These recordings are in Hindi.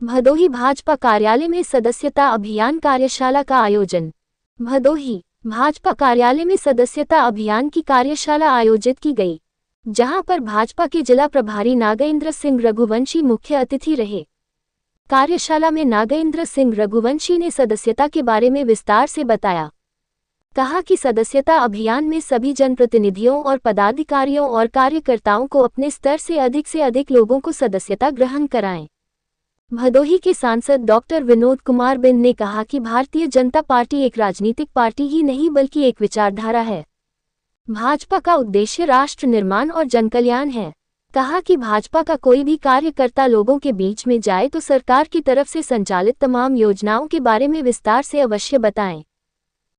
भदोही भाजपा कार्यालय में सदस्यता अभियान कार्यशाला का आयोजन। भदोही भाजपा कार्यालय में सदस्यता अभियान की कार्यशाला आयोजित की गई, जहां पर भाजपा के जिला प्रभारी नागेंद्र सिंह रघुवंशी मुख्य अतिथि रहे। कार्यशाला में नागेंद्र सिंह रघुवंशी ने सदस्यता के बारे में विस्तार से बताया। कहा कि सदस्यता अभियान में सभी जनप्रतिनिधियों और पदाधिकारियों और कार्यकर्ताओं को अपने स्तर से अधिक लोगों को सदस्यता ग्रहण कराएं। भदोही के सांसद डॉक्टर विनोद कुमार बिंद ने कहा कि भारतीय जनता पार्टी एक राजनीतिक पार्टी ही नहीं बल्कि एक विचारधारा है। भाजपा का उद्देश्य राष्ट्र निर्माण और जनकल्याण है। कहा कि भाजपा का कोई भी कार्यकर्ता लोगों के बीच में जाए तो सरकार की तरफ से संचालित तमाम योजनाओं के बारे में विस्तार से अवश्य बताएं।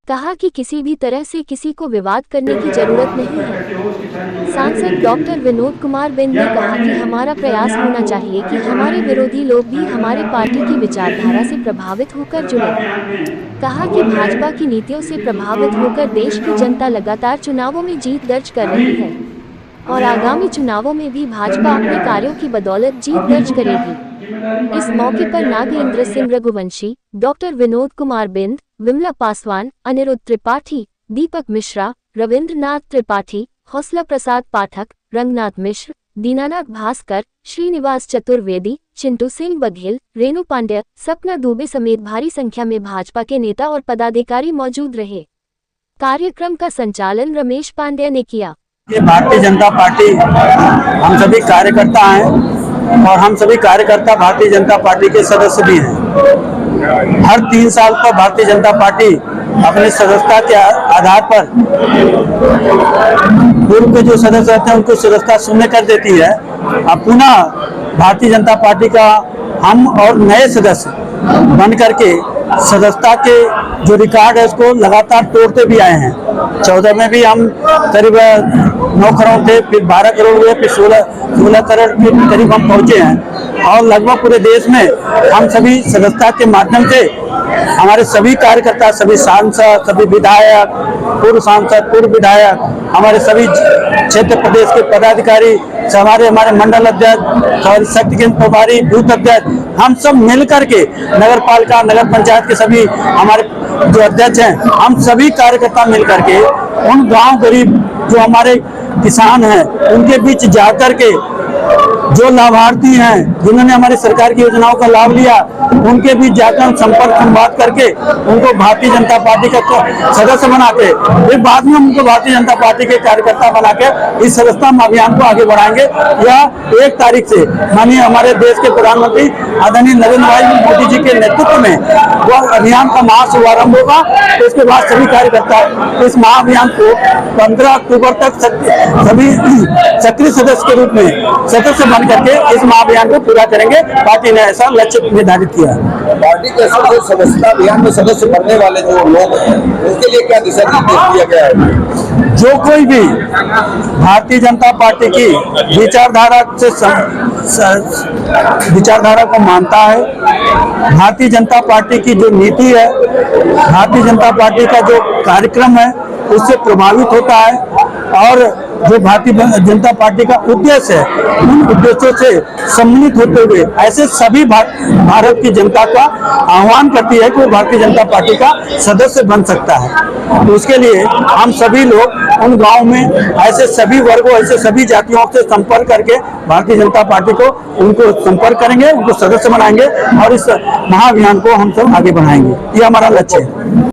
कहा कि किसी भी तरह से किसी को विवाद करने की जरूरत नहीं है। सांसद डॉक्टर विनोद कुमार बिंद ने कहा कि हमारा प्रयास होना चाहिए कि हमारे विरोधी लोग भी हमारी पार्टी की विचारधारा से प्रभावित होकर जुड़े। कहा कि भाजपा की नीतियों से प्रभावित होकर देश की जनता लगातार चुनावों में जीत दर्ज कर रही है और आगामी चुनावों में भी भाजपा अपने कार्यों की बदौलत जीत दर्ज करेगी। इस मौके पर नागेंद्र सिंह रघुवंशी, डॉक्टर विनोद कुमार बिंद, विमला पासवान, अनिरुद्ध त्रिपाठी, दीपक मिश्रा, रविंद्रनाथ त्रिपाठी, हौसला प्रसाद पाठक, रंगनाथ मिश्र, दीनानाथ भास्कर, श्रीनिवास चतुर्वेदी, चिंटू सिंह बघेल, रेणु पांड्य, सपना दुबे समेत भारी संख्या में भाजपा के नेता और पदाधिकारी मौजूद रहे। कार्यक्रम का संचालन रमेश पांड्य ने किया। भारतीय जनता पार्टी हम सभी कार्यकर्ता हैं और हम सभी कार्यकर्ता भारतीय जनता पार्टी के सदस्य भी हैं। हर 3 साल पर भारतीय जनता पार्टी अपने सदस्यता के आधार पर पूर्व के जो सदस्य रहते हैं उनको सदस्यता शून्य कर देती है। अब पुनः भारतीय जनता पार्टी का हम और नए सदस्य बन करके सदस्यता के जो रिकॉर्ड है उसको लगातार तोड़ते भी आए हैं। 14 में भी हम करीब 9 करोड़ थे, फिर 12 करोड़ हुए, फिर 16 करोड़ के करीब हम पहुंचे हैं और लगभग पूरे देश में हम सभी सदस्यता के माध्यम से हमारे सभी कार्यकर्ता, सभी सांसद, सभी विधायक, पूर्व सांसद, पूर्व विधायक, हमारे सभी क्षेत्र प्रदेश के पदाधिकारी, हमारे मंडल अध्यक्ष और शक्ति केंद्र प्रभारी, बूथ अध्यक्ष, हम सब मिल करके नगर पालिका, नगर पंचायत के सभी हमारे जो अध्यक्ष हैं, हम सभी कार्यकर्ता मिल करके उन गांव गरीब जो हमारे किसान हैं उनके बीच जाकर के जो लाभार्थी हैं जिन्होंने हमारी सरकार की योजनाओं का लाभ लिया उनके बीच जाकर संपर्क संवाद करके उनको भारतीय जनता पार्टी का सदस्य बना के फिर बाद में उनको भारतीय जनता पार्टी के कार्यकर्ता बना के इस सदस्यता अभियान को आगे बढ़ाएंगे। यह 1 तारीख से माननीय हमारे देश के प्रधानमंत्री आदरणीय नरेंद्र भाई मोदी जी के नेतृत्व में वह अभियान का महाशुभारंभ होगा। तो इसके बाद सभी कार्यकर्ता इस महाअभियान को 15 अक्टूबर तक सभी सक्रिय सदस्य के रूप में सदस्य बन करके इस महाअभियान को पूरा करेंगे। पार्टी ने ऐसा लक्ष्य निर्धारित किया है। पार्टी के सदस्यता अभियान में सदस्य बनने वाले जो लोग हैं उनके लिए क्या दिशा निर्देश दिया गया है? जो कोई भी भारतीय जनता पार्टी की विचारधारा को मानता है, भारतीय जनता पार्टी की जो नीति है, भारतीय जनता पार्टी का जो कार्यक्रम है उससे प्रभावित होता है और जो भारतीय जनता पार्टी का उद्देश्य है उन उद्देश्यों से सम्मिलित होते हुए ऐसे सभी भारत की जनता का आह्वान करती है कि वो भारतीय जनता पार्टी का सदस्य बन सकता है। तो उसके लिए हम सभी लोग उन गांव में ऐसे सभी वर्गों, ऐसे सभी जातियों से संपर्क करके भारतीय जनता पार्टी को उनको संपर्क करेंगे, उनको सदस्य बनाएंगे और इस महाअभियान को हम सब आगे बढ़ाएंगे। ये हमारा लक्ष्य है।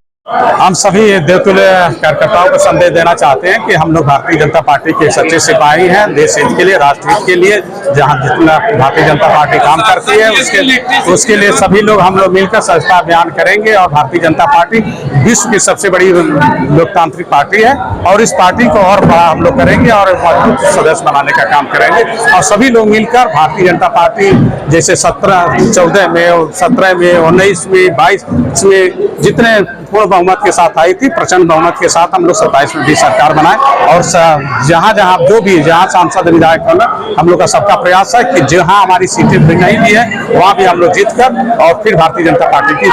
हम सभी देवतुल्य कार्यकर्ताओं को संदेश देना चाहते हैं कि हम लोग भारतीय जनता पार्टी के सच्चे सिपाही हैं। देश हित के लिए, राष्ट्र हित के लिए जहां जितना भारतीय जनता पार्टी काम करती है उसके लिए सभी लोग हम लोग मिलकर सदस्यता अभियान करेंगे और भारतीय जनता पार्टी विश्व की सबसे बड़ी लोकतांत्रिक पार्टी है और इस पार्टी को और बड़ा हम लोग करेंगे और मजबूत सदस्य बनाने का काम करेंगे और सभी लोग मिलकर भारतीय जनता पार्टी जैसे 14 में, 17 में, 19 में, 22 में जितने पूर्ण बहुमत के साथ आई थी, प्रचंड बहुमत के साथ हम लोग 27 में भी सरकार बनाए और जहां सांसद विधायक होना हम लोग का सबका प्रयास है कि जहां हमारी सीटें नहीं भी है वहां भी हम लोग जीत कर और फिर भारतीय जनता पार्टी की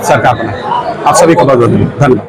सरकार बनाए। आप सभी को बहुत बहुत धन्यवाद।